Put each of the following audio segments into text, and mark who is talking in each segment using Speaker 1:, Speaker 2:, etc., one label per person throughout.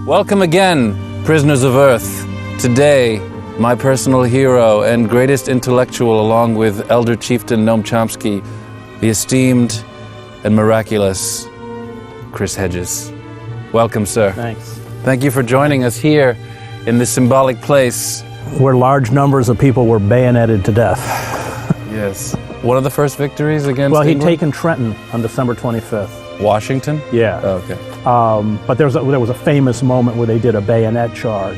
Speaker 1: Welcome again, prisoners of Earth. Today, my personal hero and greatest intellectual, along with Elder Chieftain Noam Chomsky, the esteemed and miraculous Chris Hedges. Welcome, sir.
Speaker 2: Thanks.
Speaker 1: Thank you for joining us here in this symbolic place.
Speaker 2: Where large numbers of people were bayoneted to death.
Speaker 1: Yes. One of the first victories against
Speaker 2: Well, he'd
Speaker 1: England?
Speaker 2: taken Trenton on December 25th.
Speaker 1: Washington?
Speaker 2: Yeah.
Speaker 1: Oh, okay.
Speaker 2: But there was a famous moment where they did a bayonet charge.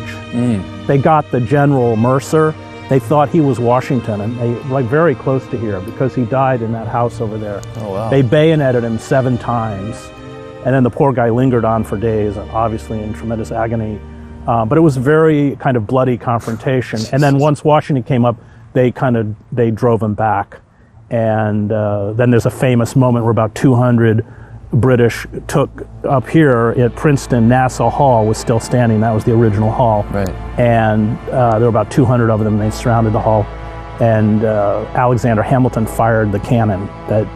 Speaker 2: They got the General Mercer. They thought he was Washington, and they very close to here because he died in that house over there.
Speaker 1: Oh, wow.
Speaker 2: They bayoneted him 7 times, and then the poor guy lingered on for days, obviously in tremendous agony. But it was a very kind of bloody confrontation. And then once Washington came up, they drove him back. And then there's a famous moment where about 200 British took up here at Princeton. Nassau Hall was still standing. That was the original hall.
Speaker 1: Right.
Speaker 2: And there were about 200 of them. They surrounded the hall. And Alexander Hamilton fired the cannon that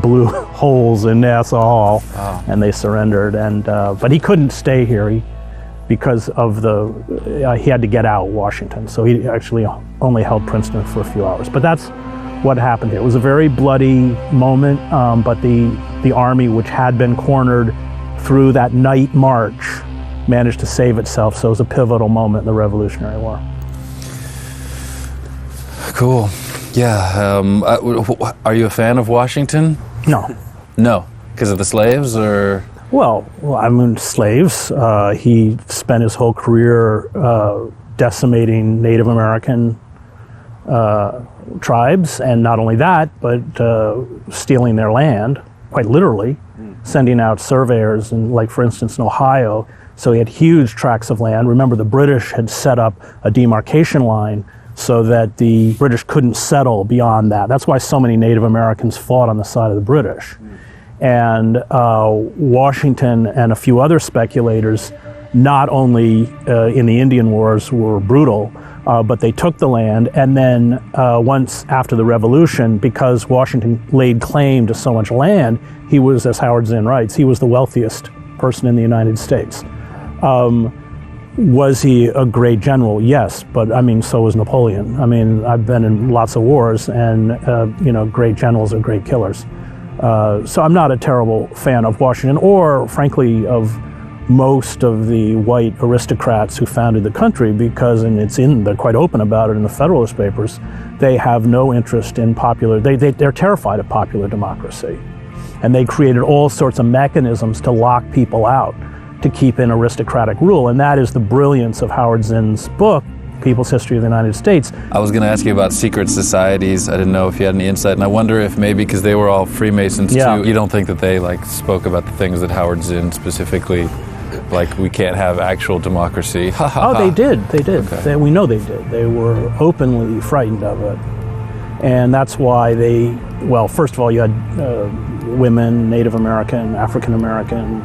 Speaker 2: blew holes in Nassau Hall. Wow. And they surrendered. And but he couldn't stay here because of he had to get out Washington. So he actually only held Princeton for a few hours. But that's what happened here. It was a very bloody moment, but the army, which had been cornered through that night march, managed to save itself. So it was a pivotal moment in the Revolutionary War.
Speaker 1: Cool. Yeah. Are you a fan of Washington?
Speaker 2: No.
Speaker 1: No. Because of the slaves, or?
Speaker 2: Well, I mean, slaves. He spent his whole career decimating Native American tribes, and not only that, but stealing their land, quite literally, sending out surveyors, and for instance in Ohio. So he had huge tracts of land. Remember, the British had set up a demarcation line so that the British couldn't settle beyond that. That's why so many Native Americans fought on the side of the British. And Washington and a few other speculators, not only in the Indian Wars, were brutal, but they took the land, and then once after the Revolution, because Washington laid claim to so much land, he was, as Howard Zinn writes, he was the wealthiest person in the United States. Was he a great general? Yes, but I mean, so was Napoleon. I mean, I've been in lots of wars, and great generals are great killers. So I'm not a terrible fan of Washington, or frankly of most of the white aristocrats who founded the country, because, and they're quite open about it in the Federalist Papers, they have no interest in they're terrified of popular democracy. And they created all sorts of mechanisms to lock people out, to keep in aristocratic rule. And that is the brilliance of Howard Zinn's book, People's History of the United States.
Speaker 1: I was going to ask you about secret societies. I didn't know if you had any insight, and I wonder if maybe because they were all Freemasons too, you don't think that they spoke about the things that Howard Zinn specifically, we can't have actual democracy.
Speaker 2: Oh, they did.
Speaker 1: Okay.
Speaker 2: We know they did. They were openly frightened of it. And that's why first of all, you had women, Native American, African American,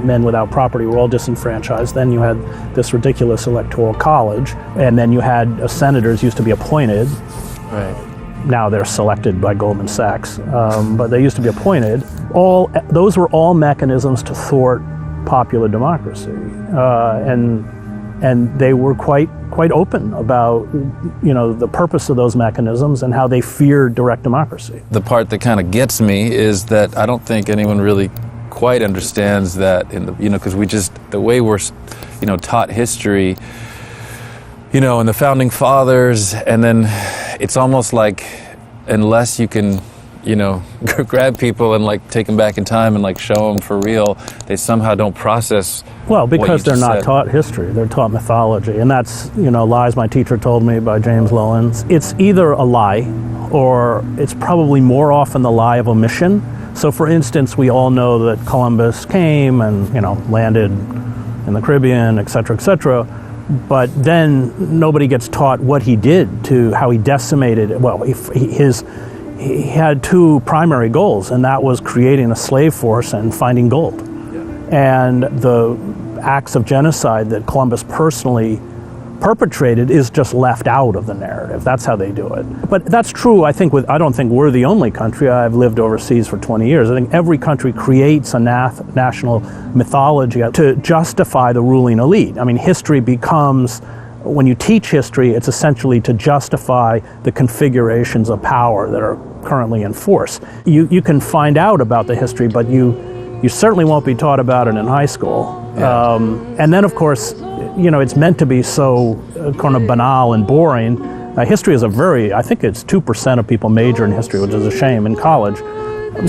Speaker 2: men without property were all disenfranchised. Then you had this ridiculous electoral college, and then you had senators used to be appointed.
Speaker 1: Right.
Speaker 2: Now they're selected by Goldman Sachs, but they used to be appointed. Those were all mechanisms to thwart popular democracy, and they were quite open about the purpose of those mechanisms and how they feared direct democracy.
Speaker 1: The part that kind of gets me is that I don't think anyone really quite understands that because the way we're taught history, and the founding fathers, and then it's almost like unless you can grab people and take them back in time and show them for real, they somehow don't process.
Speaker 2: Well, because they're not taught history, they're taught mythology, and that's Lies My Teacher Told Me by James Loewen. It's either a lie, or it's probably more often the lie of omission. So, for instance, we all know that Columbus came and landed in the Caribbean, et cetera, but then nobody gets taught what he did, how he decimated. Well, he had 2 primary goals, and that was creating a slave force and finding gold. Yeah. And the acts of genocide that Columbus personally perpetrated is just left out of the narrative. That's how they do it. But that's true, I think, I don't think we're the only country. I've lived overseas for 20 years. I think every country creates a national mythology to justify the ruling elite. I mean, history becomes, when you teach history, it's essentially to justify the configurations of power that are currently in force. You can find out about the history, but you certainly won't be taught about it in high school.
Speaker 1: Yeah.
Speaker 2: And then, of course, it's meant to be so kind of banal and boring. History is I think it's 2% of people major in history, which is a shame, in college.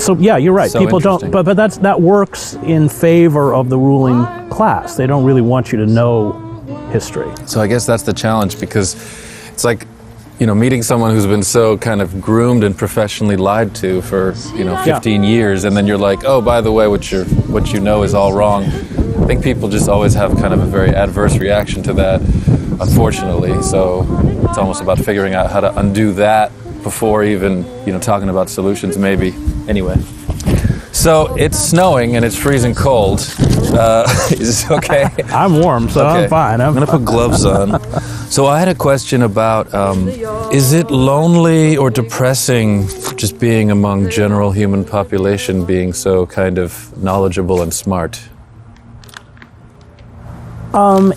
Speaker 2: So yeah, you're right.
Speaker 1: So
Speaker 2: people don't, but that works in favor of the ruling class. They don't really want you to know history.
Speaker 1: So I guess that's the challenge, because it's like, meeting someone who's been so kind of groomed and professionally lied to for, 15 years, and then you're like, oh, by the way, what you know is all wrong. I think people just always have kind of a very adverse reaction to that, unfortunately. So it's almost about figuring out how to undo that before even, talking about solutions, maybe. Anyway. So it's snowing and it's freezing cold. Is this okay?
Speaker 2: I'm warm, so
Speaker 1: okay.
Speaker 2: I'm fine.
Speaker 1: I'm going to put gloves on. So I had a question about, is it lonely or depressing just being among general human population, being so kind of knowledgeable and smart?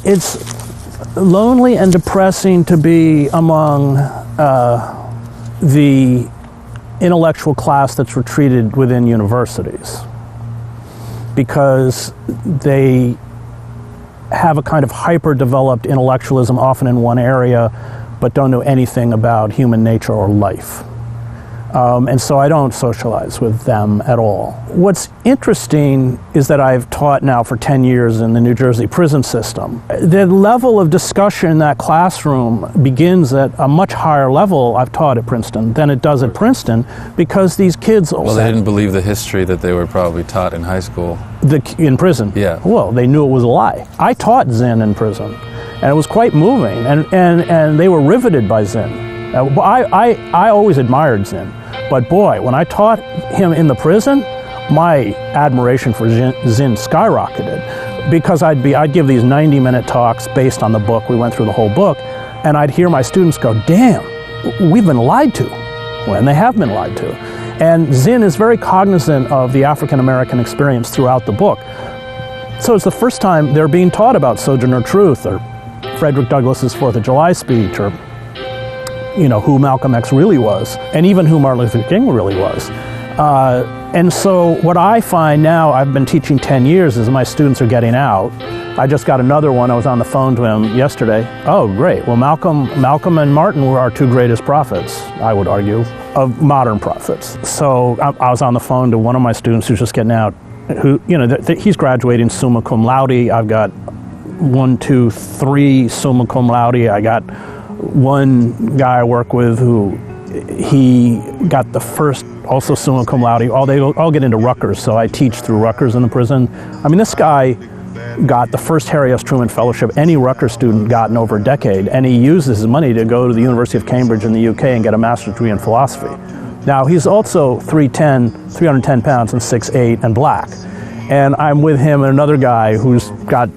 Speaker 2: It's lonely and depressing to be among the intellectual class that's retreated within universities, because they have a kind of hyper-developed intellectualism, often in one area, but don't know anything about human nature or life. And so I don't socialize with them at all. What's interesting is that I've taught now for 10 years in the New Jersey prison system. The level of discussion in that classroom begins at a much higher level, I've taught at Princeton, than it does at Princeton, because these kids...
Speaker 1: Well, they didn't believe the history that they were probably taught in high school.
Speaker 2: In prison?
Speaker 1: Yeah.
Speaker 2: Well, they knew it was a lie. I taught Zen in prison, and it was quite moving, and they were riveted by Zen. I always admired Zen. But boy, when I taught him in the prison, my admiration for Zen skyrocketed, because I'd give these 90-minute talks based on the book. We went through the whole book, and I'd hear my students go, damn, we've been lied to. When they have been lied to. And Zen is very cognizant of the African-American experience throughout the book. So it's the first time they're being taught about Sojourner Truth, or Frederick Douglass's 4th of July speech, or who Malcolm X really was, and even who Martin Luther King really was. And so what I find now, I've been teaching 10 years, is my students are getting out. I just got another one. I was on the phone to him yesterday. Oh, great. Well, Malcolm and Martin were our two greatest prophets, I would argue, of modern prophets. So I was on the phone to one of my students who's just getting out, who, he's graduating summa cum laude. I've got 1, 2, 3 summa cum laude. I got one guy I work with who he got the first, also summa cum laude. They all get into Rutgers, so I teach through Rutgers in the prison. I mean, this guy got the first Harry S. Truman Fellowship any Rutgers student got in over a decade, and he uses his money to go to the University of Cambridge in the UK and get a master's degree in philosophy. Now, he's also 310 pounds and 6'8" and black. And I'm with him and another guy who's got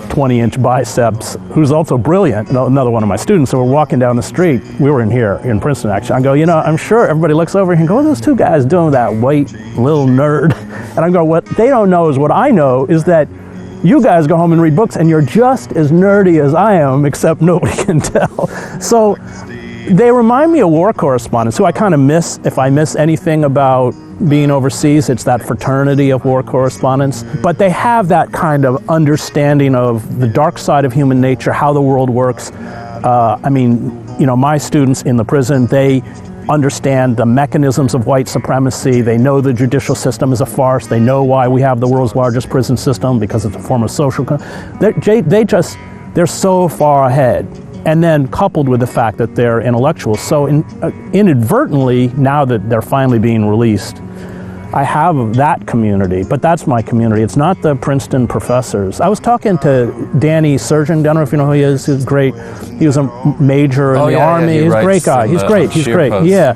Speaker 2: 20-inch biceps, who's also brilliant, another one of my students. So we're walking down the street. We were in here in Princeton, actually. I go, I'm sure everybody looks over and go, what are those two guys doing with that white little nerd? And I go, what they don't know is what I know, is that you guys go home and read books, and you're just as nerdy as I am, except nobody can tell. So they remind me of war correspondents, who I kind of miss. If I miss anything about being overseas, it's that fraternity of war correspondents. But they have that kind of understanding of the dark side of human nature, how the world works. My students in the prison, they understand the mechanisms of white supremacy. They know the judicial system is a farce. They know why we have the world's largest prison system, because it's a form of social. They're so far ahead. And then coupled with the fact that they're intellectuals. So inadvertently, now that they're finally being released, I have that community, but that's my community. It's not the Princeton professors. I was talking to Danny Surgeon. I don't know if you know who he is. He's great. He was a major in the Army. He's a great guy. He's great. Post. Yeah.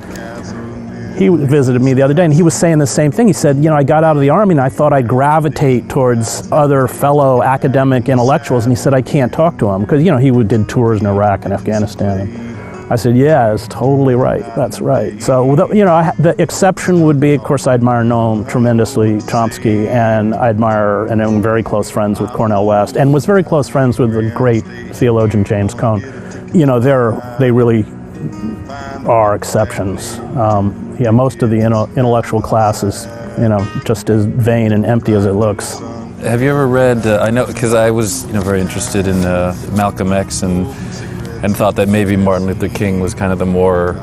Speaker 2: he visited me the other day, and he was saying the same thing. He said, I got out of the Army, and I thought I'd gravitate towards other fellow academic intellectuals, and he said, I can't talk to them, because, he did tours in Iraq and Afghanistan. And I said, yeah, that's totally right. That's right. So, the exception would be, of course, I admire Noam tremendously, Chomsky, and I admire and am very close friends with Cornel West, and was very close friends with the great theologian James Cone. They really are exceptions. Most of the intellectual class is, just as vain and empty as it looks.
Speaker 1: Have you ever read, I know, because I was, very interested in Malcolm X and thought that maybe Martin Luther King was kind of the more,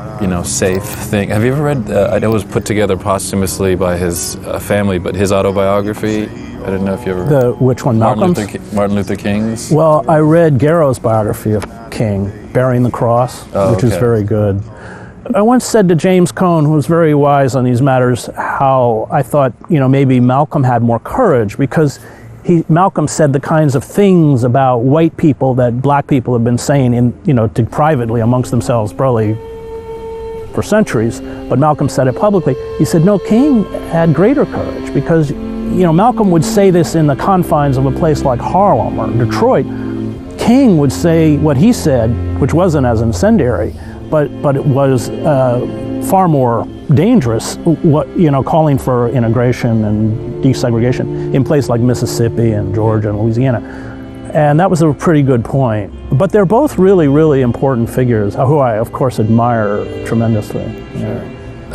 Speaker 1: safe thing. Have you ever read, I know it was put together posthumously by his family, but his autobiography? I didn't know if you ever...
Speaker 2: Which one, Malcolm's?
Speaker 1: Martin Luther King's?
Speaker 2: Well, I read Garrow's biography of King, Bearing the Cross, which is very good. I once said to James Cone, who was very wise on these matters, how I thought, maybe Malcolm had more courage, because Malcolm said the kinds of things about white people that black people have been saying privately amongst themselves probably for centuries, but Malcolm said it publicly. He said, no, King had greater courage, because Malcolm would say this in the confines of a place like Harlem or Detroit. King would say what he said, which wasn't as incendiary, but it was far more dangerous, calling for integration and desegregation in places like Mississippi and Georgia and Louisiana. And that was a pretty good point. But they're both really, really important figures, who I, of course, admire tremendously. Yeah.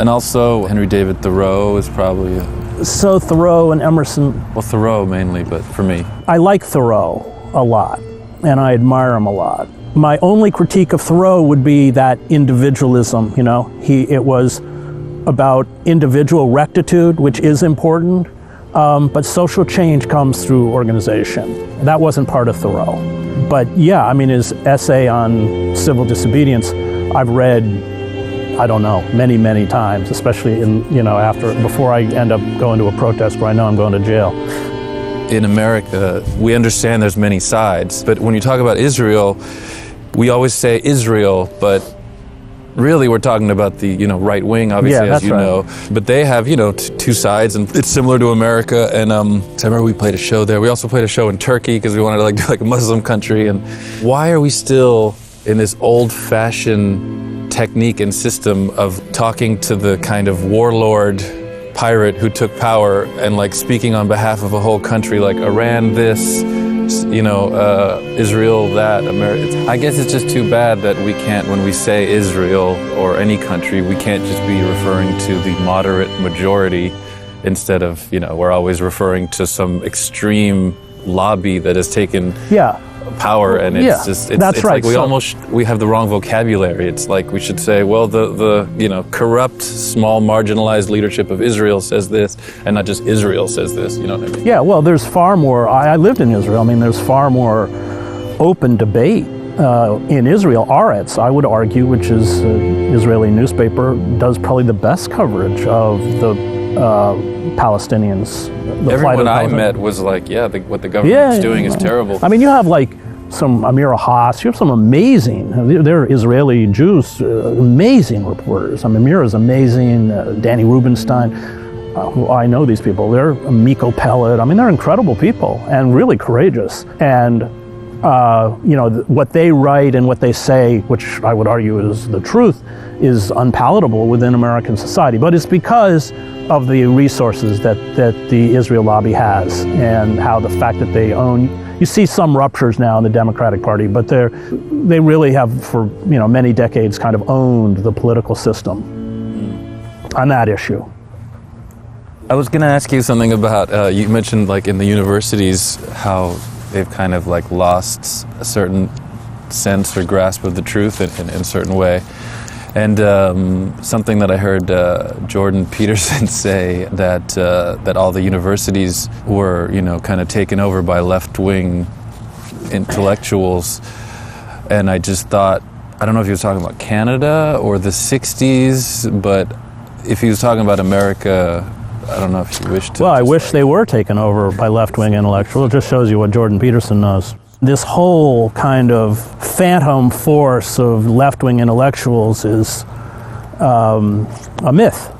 Speaker 1: And also, Henry David Thoreau is probably...
Speaker 2: So Thoreau and Emerson...
Speaker 1: Well, Thoreau mainly, but for me.
Speaker 2: I like Thoreau a lot, and I admire him a lot. My only critique of Thoreau would be that individualism, it was about individual rectitude, which is important, but social change comes through organization. That wasn't part of Thoreau. But yeah, his essay on civil disobedience, I've read, I don't know, many, many times, especially before I end up going to a protest where I know I'm going to jail.
Speaker 1: In America, we understand there's many sides, but when you talk about Israel, we always say Israel, but really we're talking about the right wing, obviously, as you know. But they have two sides, and it's similar to America. And I remember we played a show there. We also played a show in Turkey because we wanted to do a Muslim country. And why are we still in this old-fashioned technique and system of talking to the kind of warlord pirate who took power and speaking on behalf of a whole country, like Iran this, Israel that, America? I guess it's just too bad that we can't, when we say Israel or any country, we can't just be referring to the moderate majority instead of, we're always referring to some extreme lobby that has taken power, and it's
Speaker 2: right.
Speaker 1: Like we have the wrong vocabulary. It's like we should say, well, the corrupt, small, marginalized leadership of Israel says this, and not just Israel says this. You know what I mean?
Speaker 2: Yeah. Well, there's far more. I lived in Israel. There's far more open debate in Israel. Haaretz, I would argue, which is an Israeli newspaper, does probably the best coverage of the Palestinians.
Speaker 1: Everyone I met was like, what the government's doing is terrible.
Speaker 2: You have some Amira Haas, you have some amazing, they're Israeli Jews, amazing reporters. Amira's amazing, Danny Rubenstein, who I know these people. They're Miko Pellet. They're incredible people and really courageous. And what they write and what they say, which I would argue is the truth, is unpalatable within American society. But it's because of the resources that the Israel lobby has, and how the fact that they own, you see some ruptures now in the Democratic Party, but they really have for many decades kind of owned the political system on that issue.
Speaker 1: I was going to ask you something about, you mentioned in the universities how they've kind of lost a certain sense or grasp of the truth in a certain way. And something that I heard Jordan Peterson say, that all the universities were, kind of taken over by left-wing intellectuals. And I just thought, I don't know if he was talking about Canada or the 60s, but if he was talking about America, I don't know if you wish to.
Speaker 2: Well, I wish they were taken over by left-wing intellectuals. It just shows you what Jordan Peterson knows. This whole kind of phantom force of left-wing intellectuals is a myth.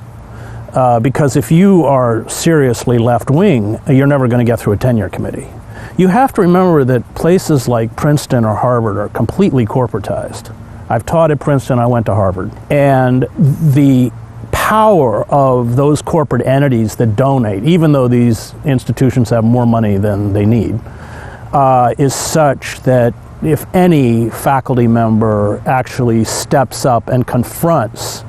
Speaker 2: because if you are seriously left-wing, you're never going to get through a tenure committee. You have to remember that places like Princeton or Harvard are completely corporatized. I've taught at Princeton, I went to Harvard. And the power of those corporate entities that donate, even though these institutions have more money than they need, is such that if any faculty member actually steps up and confronts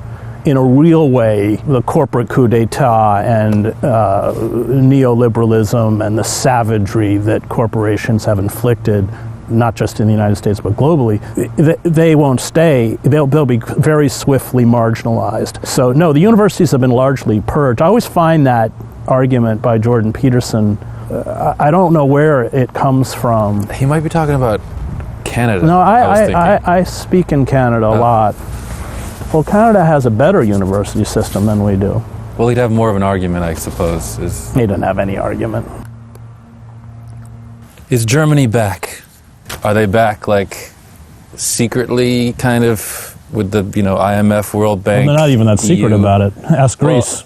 Speaker 2: in a real way the corporate coup d'etat and neoliberalism and the savagery that corporations have inflicted, not just in the United States but globally, they won't stay. They'll be very swiftly marginalized. So no, the universities have been largely purged. I always find that argument by Jordan Peterson, I don't know where it comes from.
Speaker 1: He might be talking about Canada.
Speaker 2: No, I speak in Canada a lot. Well, Canada has a better university system than we do.
Speaker 1: Well, he'd have more of an argument, I suppose.
Speaker 2: He didn't have any argument.
Speaker 1: Is Germany back? Are they back, like, secretly, kind of, with the, IMF, World Bank?
Speaker 2: Well, they're not even that secret about it. Ask Greece.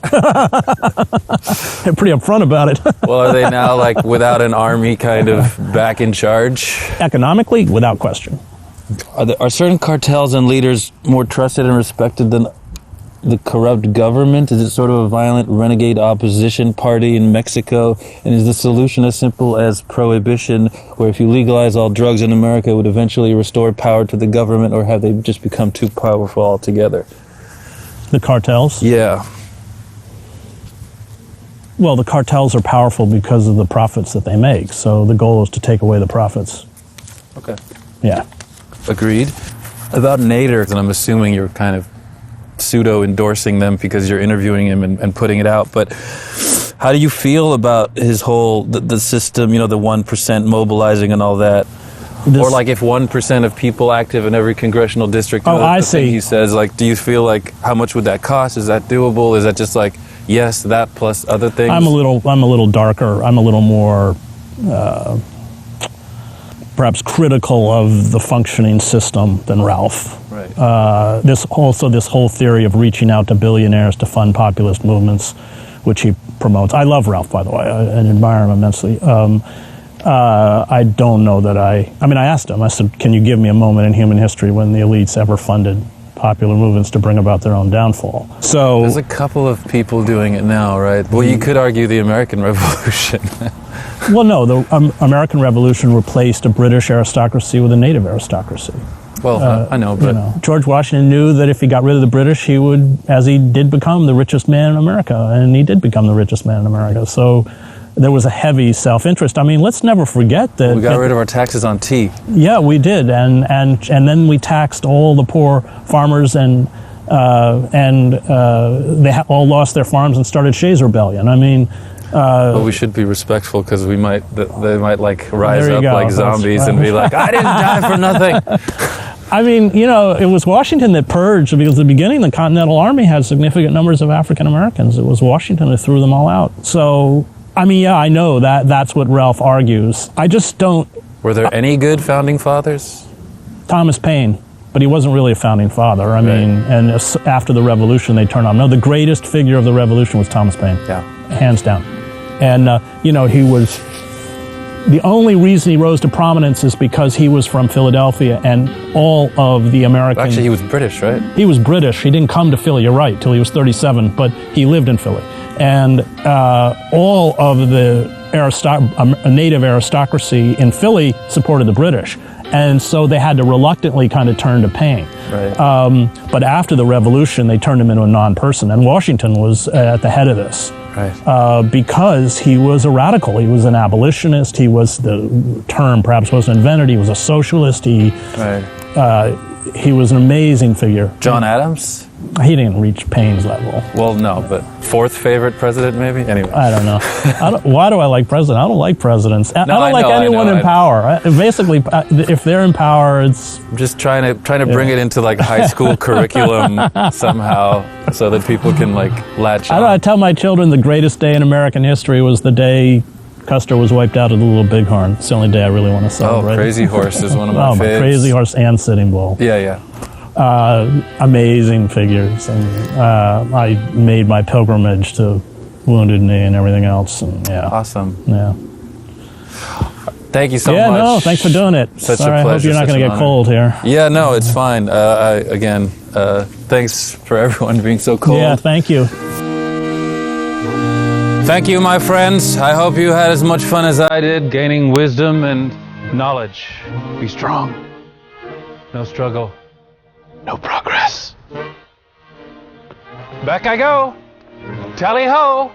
Speaker 2: They're pretty upfront about it.
Speaker 1: Well, are they now, like, without an army, kind of back in charge?
Speaker 2: Economically, without question.
Speaker 1: Are certain cartels and leaders more trusted and respected than the corrupt government? Is it sort of a violent renegade opposition party in Mexico? And is the solution as simple as prohibition, where if you legalize all drugs in America, it would eventually restore power to the government, or have they just become too powerful altogether?
Speaker 2: The cartels?
Speaker 1: Yeah.
Speaker 2: Well, the cartels are powerful because of the profits that they make. So the goal is to take away the profits.
Speaker 1: Okay.
Speaker 2: Yeah.
Speaker 1: Agreed. About Nader, and I'm assuming you're kind of pseudo-endorsing them because you're interviewing him and putting it out, but how do you feel about his whole, the system, the 1% mobilizing and all that? Or like if 1% of people active in every congressional district,
Speaker 2: I see.
Speaker 1: He says, like, do you feel like, how much would that cost? Is that doable? Is that just like, yes, that plus other things?
Speaker 2: I'm a little darker. I'm a little more perhaps critical of the functioning system than Ralph.
Speaker 1: Right.
Speaker 2: This whole theory of reaching out to billionaires to fund populist movements, which he promotes. I love Ralph, by the way. I admire him immensely. I don't know that I asked him, I said, can you give me a moment in human history when the elites ever funded popular movements to bring about their own downfall? So
Speaker 1: there's a couple of people doing it now, right? Well, you could argue the American Revolution.
Speaker 2: Well, no, the American Revolution replaced a British aristocracy with a native aristocracy.
Speaker 1: Well, I know, but
Speaker 2: George Washington knew that if he got rid of the British, he would, as he did, become the richest man in America, and he did become the richest man in America. So there was a heavy self-interest. I mean, let's never forget that
Speaker 1: we got rid of our taxes on tea.
Speaker 2: Yeah, we did, and then we taxed all the poor farmers, and they all lost their farms and started Shays' Rebellion. I mean.
Speaker 1: But we should be respectful because they might like rise up
Speaker 2: go.
Speaker 1: like zombies and be like, I didn't die for nothing.
Speaker 2: I mean, it was Washington that purged, because at the beginning the Continental Army had significant numbers of African Americans. It was Washington that threw them all out. So, I mean, yeah, I know that's what Ralph argues. I just don't.
Speaker 1: Were there any good founding fathers?
Speaker 2: Thomas Paine, but he wasn't really a founding father. I mean, and after the Revolution they turned on. No, the greatest figure of the Revolution was Thomas Paine.
Speaker 1: Yeah.
Speaker 2: Hands down. And, he was, the only reason he rose to prominence is because he was from Philadelphia, and all of the American...
Speaker 1: Actually, he was British, right?
Speaker 2: He was British. He didn't come to Philly, you're right, till he was 37, but he lived in Philly. And all of the native aristocracy in Philly supported the British. And so they had to reluctantly kind of turn to Paine.
Speaker 1: Right.
Speaker 2: But after the Revolution, they turned him into a non-person, and Washington was at the head of this.
Speaker 1: Right.
Speaker 2: Because he was a radical. He was an abolitionist. He was, the term perhaps wasn't invented, he was a socialist. He was an amazing figure.
Speaker 1: John Adams?
Speaker 2: He didn't reach Paine's level.
Speaker 1: Well, no, but fourth favorite president, maybe? Anyway.
Speaker 2: I don't know. Why do I like presidents? I don't like presidents. I don't like anyone in power. Basically, if they're in power, it's...
Speaker 1: I'm just trying to bring it into like high school curriculum somehow so that people can like latch on.
Speaker 2: I tell my children the greatest day in American history was the day Custer was wiped out of the Little Bighorn. It's the only day I really want to celebrate.
Speaker 1: Oh, Crazy Horse is one of my faves.
Speaker 2: Crazy Horse and Sitting Bull.
Speaker 1: Yeah, yeah.
Speaker 2: Amazing figures, and I made my pilgrimage to Wounded Knee and everything else. And yeah,
Speaker 1: Awesome.
Speaker 2: yeah.
Speaker 1: Thank you so much.
Speaker 2: Yeah, no, thanks for doing it.
Speaker 1: Such
Speaker 2: Sorry,
Speaker 1: a pleasure.
Speaker 2: I hope you're not going to get
Speaker 1: honor.
Speaker 2: cold here.
Speaker 1: Yeah, no, it's fine. Again, thanks for everyone being so cold.
Speaker 2: Yeah, thank you.
Speaker 1: Thank you, my friends. I hope you had as much fun as I did, gaining wisdom and knowledge. Be strong. No struggle. No progress. Back I go. Tally ho.